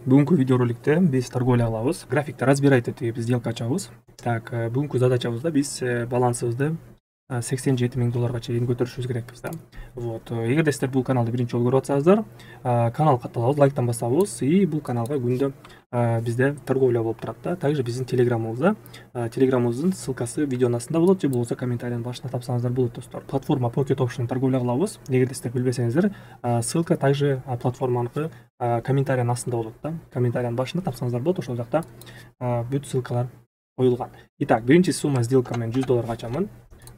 Бүгүнкү видеороликте биз торговля кылабыз. Графикте разбирать этип сделка ачабыз. Так, бүгүнкү задачабызда биз балансыбызды $87,000 чейин көтөрүшүбүз керекпиз да. Вот. Эгерде сиздер бул каналды биринчи жолу көрүп атсаңыздар, канал катталабыз, лайктан басабыз и бул каналга күндө бизде торговля болуп турат да. Также биздин телеграмыбызда, телеграмыбыздын ссылкасы видеонун астында болот, же болбосо комментариянын башына тапсаңыздар болот достор. Платформа Pocket Option торговля кылабыз. Эгерде сиздер билбесеңиздер, ссылка также платформаныкы комментариянын астында болот да. Комментариянын башында тапсаңыздар болот, ошол жакта бүт ссылкалар коюлган. Итак, биринчи сумма сделка мен $100 ачамын.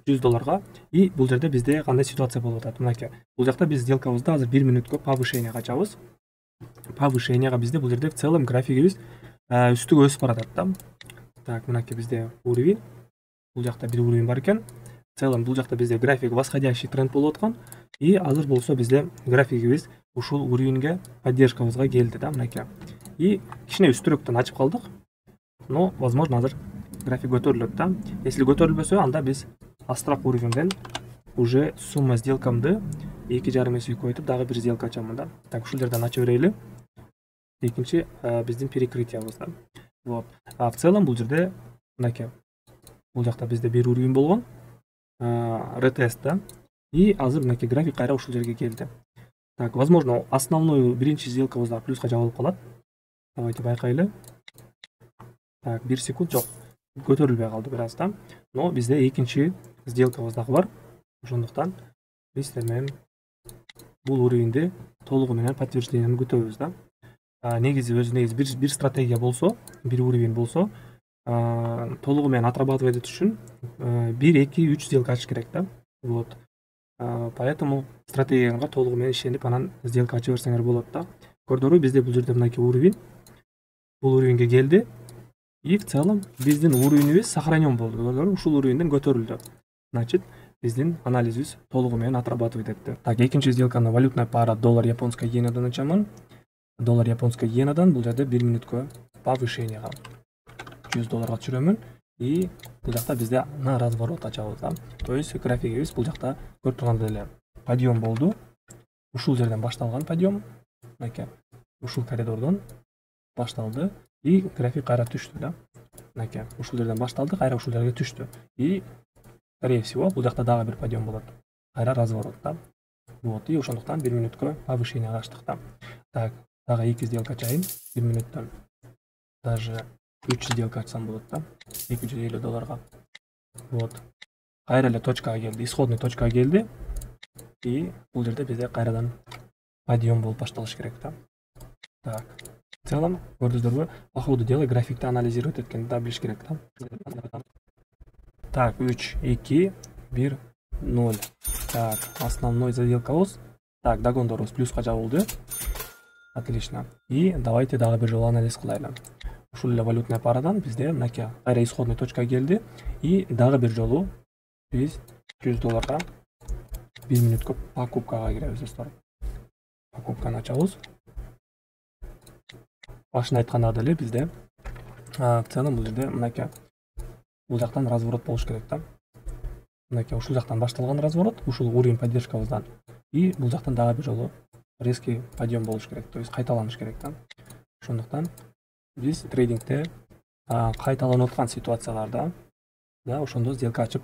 $100 и бул жерде бизде кандай ситуация болуп атат? Мынакей. Бул жакта биз сделкабызды азыр 1 мүнөткө повышение ачабыз. Повышениега бизде бул жерде в целом графигибиз үстүгө өсүп баратат да. Так, мынакей бизде уровень. Бул жакта бир уровень бар экен. В целом бул жакта бизде график восходящий тренд болуп аткан и азыр болсо бизде графигибиз ушул уровеньге поддержкабызга келди да, мынакей. И кичине үстүрөөктөн ачып калдык. Но возможно азыр график көтөрүлөт да. Если көтөрүлбөсө, анда биз астыраак уровеньден уже сумма сделкамды 2,5 эсе көбөйтүп дагы бир сделка ачамын да. Так, ушул жерден ача берели. Экинчи биздин перекрытиябыз да. Вот. В целом бул жерде мынакей. Бул жакта бизде бир уровень болгон. Ретест да. И азыр мынакей график кайра ушул жерге келди. Так, возможно, основной биринчи сделкабызда плюска жабылып калат. Давайте байкайлы. Так, 1 секунд жок. Көтөрүлбөй калды бир аз да. Но бизде экинчи сделкабыз дагы бар. Ошондуктан биз сиздер менен бул уровеньди толугу менен подтверждениени күтөбүз да. Негизи бир стратегия болсо, бир уровень болсо, толугу менен отрабатывать этиш үчүн 1, 2, 3 сделка ачыш керек да. Вот. Поэтому стратегияга толугу менен ишенип, анан сделка ача берсеңер болот да. Көрдүңөрбү, бизде бул жерде мынакей уровень. Бул уровеньге келди. И в целом биздин уровенибиз сохранен болду. Көрдүңөрбү, ушул уровеньден көтөрүлдү. Значит, биздин анализибиз толугу менен отрабатывать этти. Так, экинчи сделканы валютная пара доллар японская иенадан ачамын. Доллар японская иенадан бул жерде 1 мүнөткө повышениега $100 түшүрөмүн. И бул жакта бизде на разворот ачабыз да. То есть графигибиз бул жакта көрүп тургандай эле подъем болду. Ушул жерден башталган подъем. Мынакей. Ушул коридордон башталды и график кайра түштү да. Мынакей. Ушул жерден башталды, кайра ушул жерге түштү. И скорее всего бул жакта дагы бир подъем болот. Кайра разворот да. Вот, и ошондуктан 1 мүнөткө повышение ачтык да. Так, дагы 2 сделка ачайын. 1 мүнөттөн даже 3 сделка ачсам болот да. $250. Вот. Кайра эле точкага келди, исходный точкага келди. И бул жерде бизде кайрадан подъем болуп башталыш керек да. Так. В целом, көрдүңөрбү, по ходу дела графикти анализировать эткенди да билиш керек да. Так, 3, 2, 1, 0. Так, основной заделкабыз. Так, догондорубуз плюска жабылды. Отлично. И давайте дагы бир жолу анализ кылайлы. Ушул эле валютная парадан бизде мынакей кайра исходный точкага келди. И дагы бир жолу биз $100 1 мүнөткө покупкага киребиз достор. Покупканы ачабыз. Башында айткандагы эле бизде в целом бул жерде мынакей бул жактан разворот болуш керек да. Мынакей ушул жактан башталган разворот, ушул уровень поддержкабыздан. И бул жактан дагы бир жолу резкий подъем болуш керек, то есть кайталаныш керек да. Ошондуктан биз трейдингте кайталанып аткан ситуацияларда да ошондо сделка ачып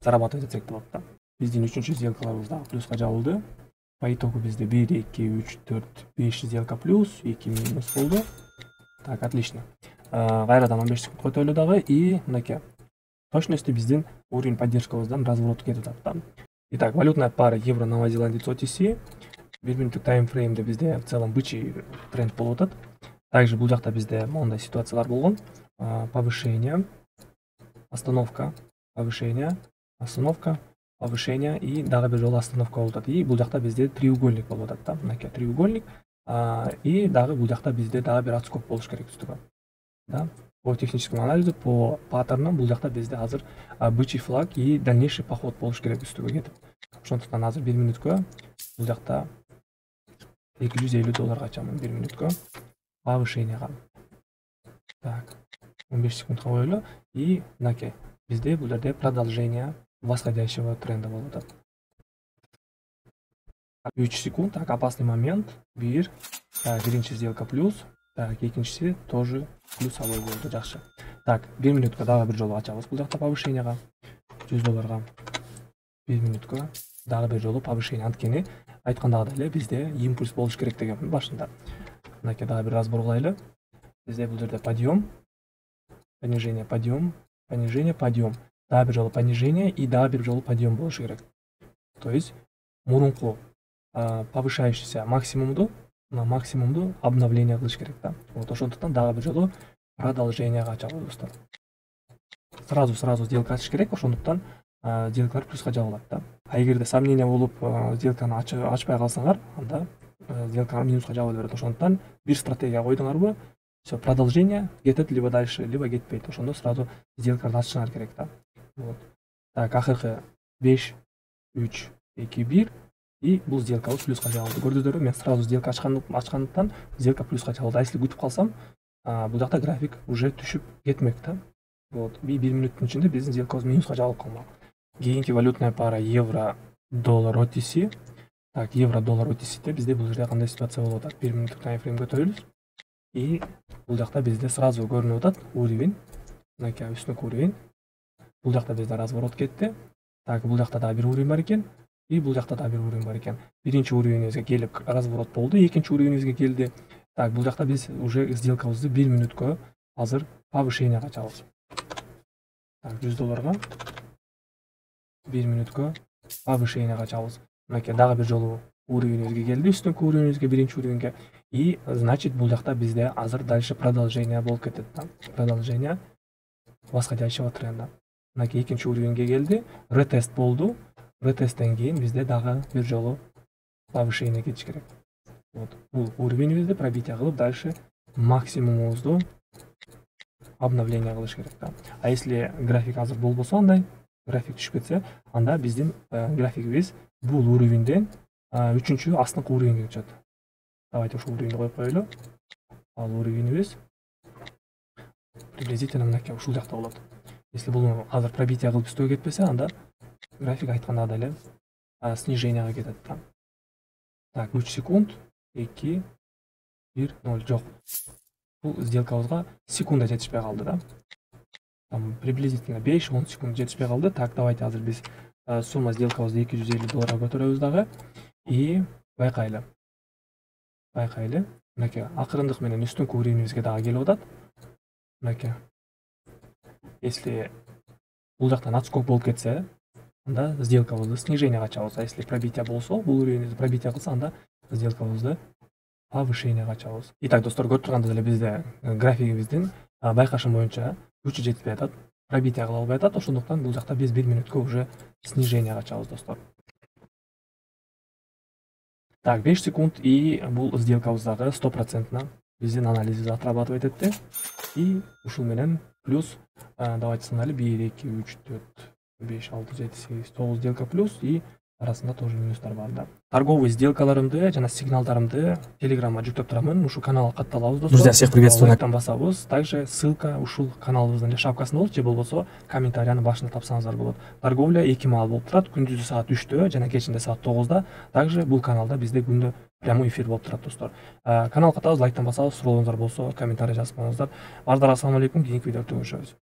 зарабатывать этсек болот да. Биздин 3-чү сделкаларыбыз дагы плюска жабылды. По итогу бизде 1, 2, 3, 4, 5 сделка плюс, 2 минус болду. Так, отлично. Кайрадан 15 секунд көтөрүлдү дагы и мынакей. Точности биздин уровень поддержкабыздан разворот кетип атат да. Итак, валютная пара евро новозеландец OTC. 1 мүнөттүк таймфреймде бизде в целом бычий тренд болуп атат. Также бул жакта бизде мондай ситуациялар болгон. Повышение, остановка, повышение, остановка, повышение и дагы бир жолу остановка болуп атат. И бул жакта бизде треугольник болуп атат да. Мынакей треугольник. И дагы бул жакта бизде дагы бир отскок болуш керек үстүгө. Да. По техническому анализу, по паттернам бул жакта бизде азыр бычий флаг и дальнейший поход болуш керек үстүгө кетип. Ошондуктан азыр 1 мүнөткө бул жакта $250 ачамын 1 мүнөткө повышениега. Так, 15 секундка коелу и мынакей бизде бул жерде продолжение восходящего тренда болуп атат. 3 секунд. Так, опасный момент. Биринчи сделка плюс. Так, экинчиси тоже плюсовой болду, жакшы. Так, 1 минутка дагы бир жолу ачабыз бул жакта повышенияга. $100. 1 минутка дагы бир жолу повышение. Анткени айткандагыдай эле бизде импульс болуш керек дегенмин башында. Мынакей дагы бир разбор кылайлы. Бизде бул жерде подъем, понижение, подъем, понижение, подъем. Дагы бир жолу понижение и дагы бир жолу подъем болуш керек. То есть мурунку повышающийся максимумду обновление кылыш керек да. Вот ошондуктан дагы бир жолу продолженияга ачабыз достор. Сразу сделка ачыш керек, ошондуктан сделкалар плюска жабылат да. А эгерде сомнение болуп сделканы ачпай калсаңар, анда сделка минуска жабыла берет. Ошондуктан бир стратегия койдуңарбы, все, продолжение кетет либо дальше, либо кетпейт. Ошондо сразу сделкаларды ачышыңар керек да. Вот. Так, акыркы 5 3 2 1 и бул сделкабыз плюска жабылды. Көрдүңүздөрбү, мен сразу сделка ачкандыктан сделка плюска жабылды. А если күтүп калсам, бул жакта график уже түшүп кетмек да. Вот, 1 минуттун ичинде биздин сделкабыз минуска жабылып калмак. Кийинки валютная пара евро доллар OTC. Так, евро доллар OTC'де бизде бул жерде кандай ситуация болуп атат? 1 минуттук таймфреймге өтөбүз. И бул жакта бизде сразу көрүнүп атат уровень. Мынакей үстүнкү уровень. Бул жакта бизде разворот кетти. Так, бул жакта дагы бир уровень бар экен. И бул жакта дагы бир уровень бар экен. Биринчи уровенибизге келип разворот болду, экинчи уровенибизге келди. Так, бул жакта биз уже сделкабызды 1 минутка азыр повышенияга ачабыз. Так, $100 1 минутка повышенияга ачабыз. Мынакей дагы бир жолу уровенибизге келди, үстүнкү уровенибизге, биринчи уровенге. И значит бул жакта бизде азыр дальше продолжение болуп кетет да. Продолжение восходящего тренда. Мынакей экинчи уровенге келди, ретест болду. Ретесттен кийин бизде дагы бир жолу повышение кетиш керек. Вот, бул уровенибизди пробитие кылып дальше максимумубузду обновление кылыш керек да. А если график азыр болбосо, андай график түшүп кетсе, анда биздин графигибиз бул уровеньден 3-чү астыңкы уровеньге өтөт. Давайте ушул уровеньди коюп коелу. Ал уровеньибиз приблизительно мынакей ушул жакта болот. Если бул азыр пробитие кылып үстүгө кетпесе, анда график айткандагыдай эле сниженияга кетет да. Так, 3 секунд, 2 1 0 жок. Бул сделкабызга секунда жетишпей калды да. Там приблизительно 5-10 секунд жетишпей калды. Так, давайте азыр биз сумма сделкабызды $250 көтөрөбүз дагы. И байкайлы. Мынакей акырындык менен үстүнкү уровенибизге дагы келип атат. Мынакей. Если бул жактан отскок болуп кетсе, анда сделкабызды сниженияга ачабыз. А если пробитие болсо, бул уровеньди пробитие кылса, анда сделкабызды повышенияга ачабыз. Итак, достор, көрүп тургандыр эле бизде графигибиздин байкашым боюнча күчү жетпей атат, пробитие кыла албай атат. Ошондуктан бул жакта биз 1 минутка уже сниженияга ачабыз, достор. Так, 5 секунд и бул сделкабыздагы 100% биздин анализибиз отрабатывать этти. И ушул менен плюс давайте санайлы 1 2 3 4 5 6 7 8 9 сделка плюс и арасында тоже минустар бар да. Торговый сделкаларымды жана сигналдарымды Телеграмга жүктөп турамын. Ушул каналга катталабыз, достор. Друзья, всех приветствую. Лайктан басабыз. Также ссылка ушул каналыбыздын эле шапкасында болот, же болбосо комментариянын башында тапсаңыздар болот. Торговля 2 маал болуп турат, күндүзү саат 3-тө жана кечинде саат 9-да. Также бул каналда бизде күндө прямой эфир болуп турат, достор. Каналга катталабыз, лайктан басабыз, сурооңуздар болсо комментарий жазып коюңуздар. Баарыңыздарга ассалам алейкум, кийинки видеодо көрүшөбүз.